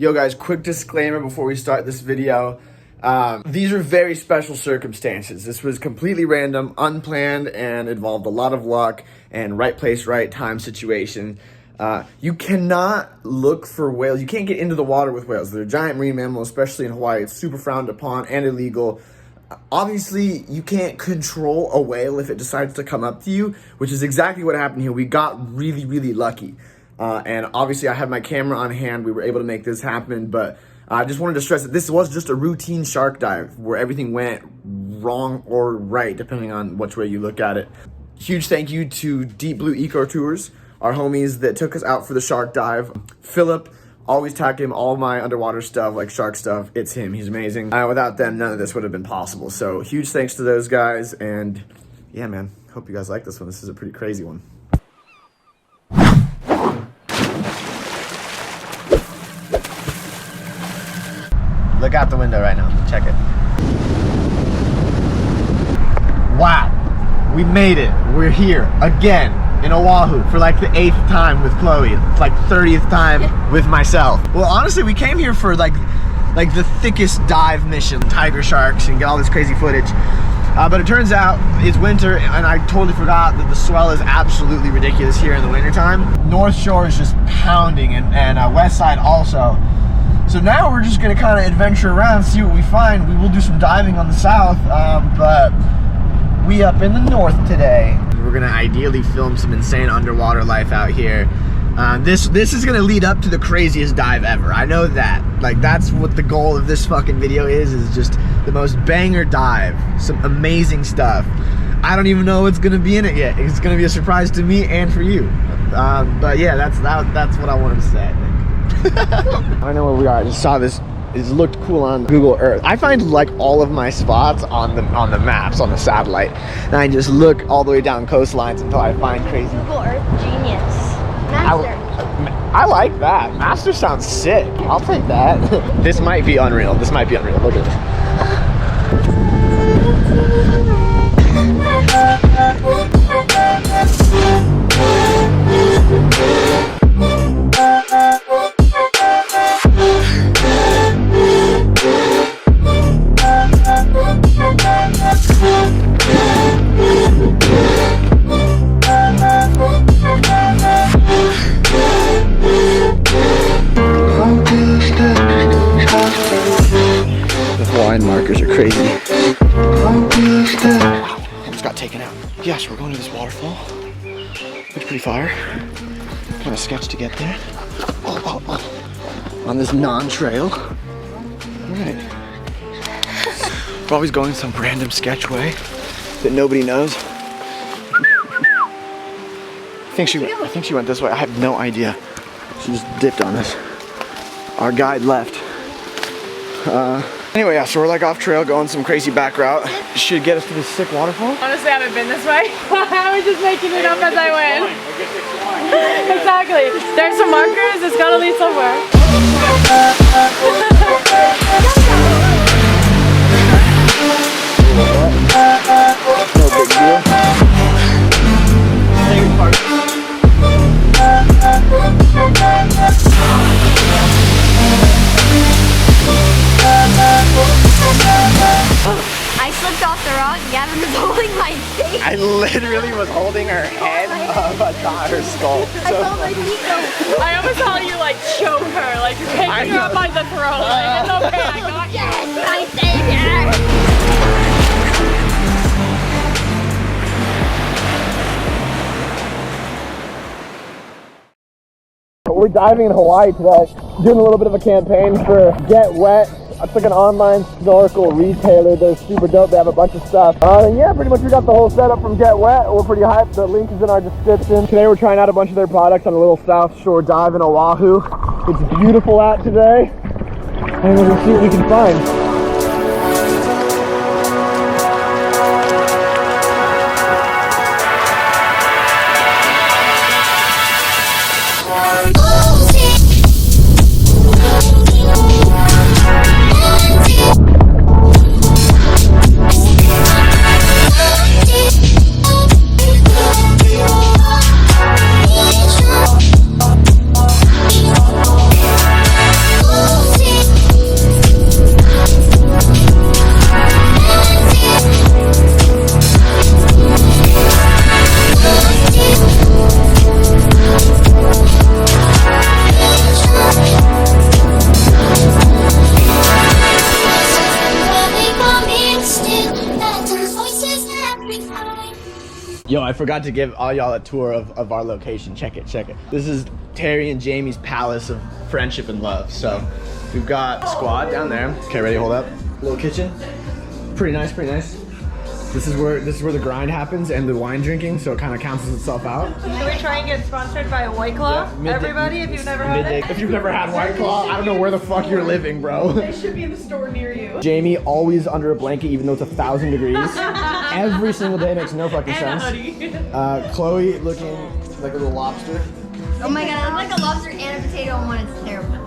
Yo guys, quick disclaimer before we start this video. These are very special circumstances. This was completely random, unplanned, and involved a lot of luck and right place, right time situation. You cannot look for whales. You can't get into the water with whales. They're a giant marine mammal, especially in Hawaii. It's super frowned upon and illegal. Obviously, you can't control a whale if it decides to come up to you, which is exactly what happened here. We got really, really lucky. And obviously I had my camera on hand. We were able to make this happen, but I just wanted to stress that this was just a routine shark dive where everything went wrong or right, depending on which way you look at it. Huge thank you to Deep Blue Eco Tours, our homies that took us out for the shark dive. Philip, always tag him all my underwater stuff, like shark stuff. It's him, he's amazing. Without them, none of this would have been possible. So huge thanks to those guys. And yeah, man, hope you guys like this one. This is a pretty crazy one. Look out the window right now. Check it. Wow. We made it. We're here again in Oahu for like the 8th time with Chloe. It's like 30th time with myself. Well, honestly, we came here for like the thickest dive mission, tiger sharks, and get all this crazy footage. But it turns out it's winter, and I totally forgot that the swell is absolutely ridiculous here in the wintertime. North Shore is just pounding, and West Side also. So now we're just gonna kind of adventure around, see what we find. We will do some diving on the south, but we up in the north today. We're gonna ideally film some insane underwater life out here. This is gonna lead up to the craziest dive ever. I know that. Like, that's what the goal of this fucking video is just the most banger dive. Some amazing stuff. I don't even know what's gonna be in it yet. It's gonna be a surprise to me and for you. But yeah, that's what I wanted to say, I think. I don't know where we are. I just saw this. It looked cool on Google Earth. I find like all of my spots on the maps, on the satellite, and I just look all the way down coastlines until I find crazy. Google Earth genius. Master. I like that. Master sounds sick. I'll take that. This might be unreal. This might be unreal. Look at markers are crazy. Wow, almost got taken out. Yes, we're going to this waterfall. Looks pretty fire. Kind of sketch to get there. On this non-trail. Alright. We're always going some random sketch way that nobody knows. I think she went this way. I have no idea. She just dipped on us. Our guide left. Anyway, yeah, so we're like off trail going some crazy back route. Should get us to this sick waterfall. Honestly, I haven't been this way. I was just making it up as I went. Exactly. There's some markers. It's gotta lead somewhere. No big deal. I slipped off the rock. Gavin was holding my face. I literally was holding her head up, not her skull. I felt my feet go. I almost saw you like choke her, like you're picking her up by the throat. Like, it's okay, I got you. Yes, my savior. We're diving in Hawaii today, doing a little bit of a campaign for Get Wet. It's like an online snorkel retailer. They're super dope. They have a bunch of stuff. And yeah, pretty much we got the whole setup from Get Wet. We're pretty hyped. The link is in our description. Today we're trying out a bunch of their products on a little South Shore dive in Oahu. It's beautiful out today, and we're gonna see what we can find. Oh, Yo, I forgot to give all y'all a tour of our location. Check it, check it. This is Terry and Jamie's palace of friendship and love. So we've got squad down there. Okay, ready? Hold up. Little kitchen. Pretty nice, pretty nice. This is where the grind happens and the wine drinking, so it kind of cancels itself out. Can we try and get sponsored by a White Claw? Yeah, everybody, if you've never had it. If you've never had White Claw, I don't know where the fuck you're living, bro. They should be in the store near you. Jamie always under a blanket, even though it's 1,000 degrees. Every single day makes no fucking And sense. a hoodie. Chloe looking like a little lobster. Oh my god, I look like a lobster and a potato in one. It's terrible.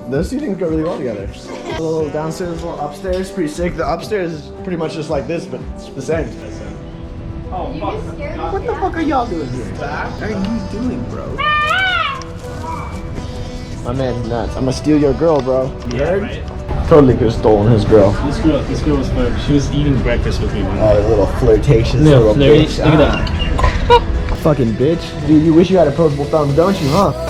Those two things go really well together. A little downstairs, a little upstairs, pretty sick. The upstairs is pretty much just like this, but it's the same. Oh, you just scared me. What the fuck are y'all doing here? What are you doing, bro? My man's nuts. I'm gonna steal your girl, bro. You heard? Right. Totally could have stolen his girl. This girl was fun. She was eating breakfast with me. Oh, the little flirtatious No, little look bitch. at that. Fucking bitch. Dude, you wish you had opposable thumbs, don't you, huh?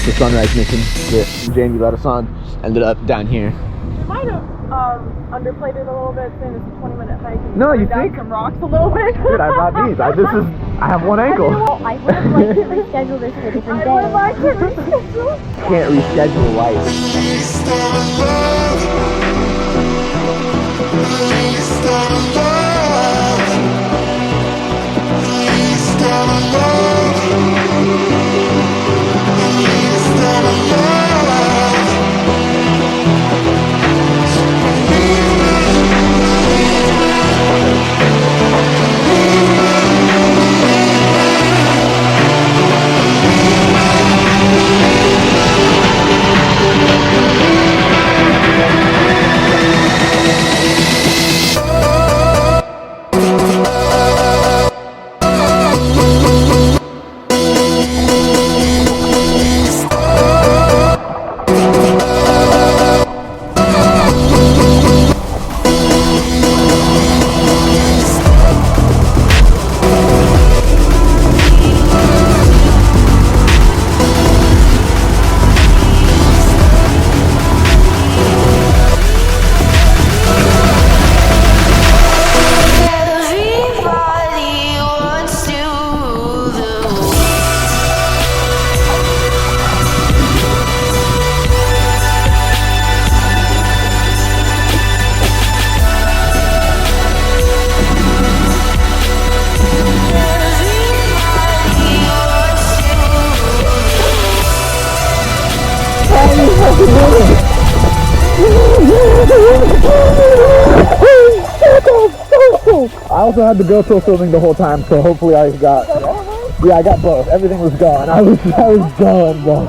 The sunrise mission that Jamie let us on ended up down here. We might have underplayed it a little bit saying it's a 20-minute hike. No, you down think? some rocks a little bit. Dude, I brought these. I have one ankle. I would have liked to reschedule this for a different day. I would like to reschedule. Can't reschedule life. I also had the GoPro filming the whole time, so hopefully I got both. Everything was gone. I was gone, bro.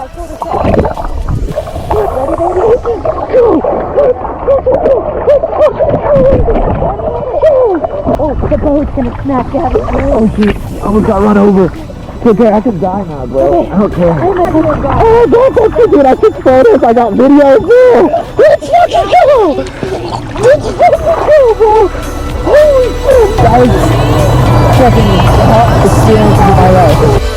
Oh, the boat's gonna smack Gavin. Oh shit, I almost got run over. It's okay, I can die now, bro. I don't care. Oh, don't touch me, dude. I took photos, I got videos, bro. Let's fucking go! Let's fucking go, bro! Holy shit! That was fucking the hot experience of my life.